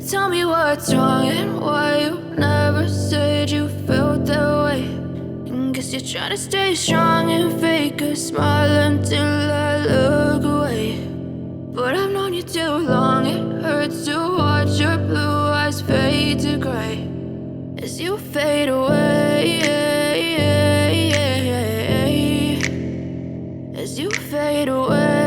Tell me what's wrong and why you never said you felt that way. And guess you're trying to stay strong and fake a smile until I look away. But I've known you too long, it hurts to watch your blue eyes fade to gray as you fade away, as you fade away.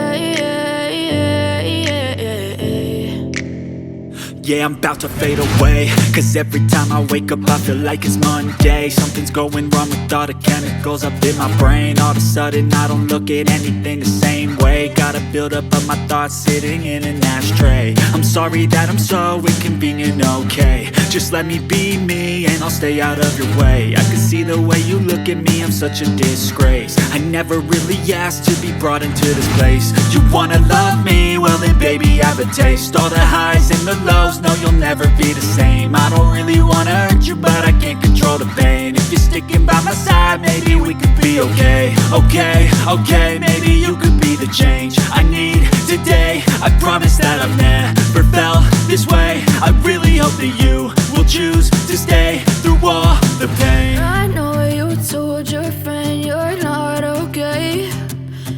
Yeah, I'm about to fade away, cause every time I wake up I feel like it's Monday. Something's going wrong with all the chemicals up in my brain. All of a sudden I don't look at anything the same way. Got a buildup of my thoughts sitting in an ashtray. I'm sorry that I'm so inconvenient, okay. Just let me be me and I'll stay out of your way. I can see the way you look at me, I'm such a disgrace. I never really asked to be brought into this place. You wanna love me? Well then baby have a taste. All the highs and the lows, no you'll never be the same. I don't really wanna hurt you but I can't control the pain. If you're sticking by my side maybe we could be okay. Okay, maybe you could be the change I need today. I promise that I've never felt this way. I really hope that you will choose to stay through all the pain. I know you told your friend you're not okay.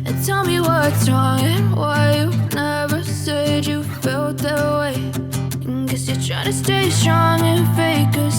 And tell me what's wrong and why you never said you felt that way. And guess you're trying to stay strong and fake a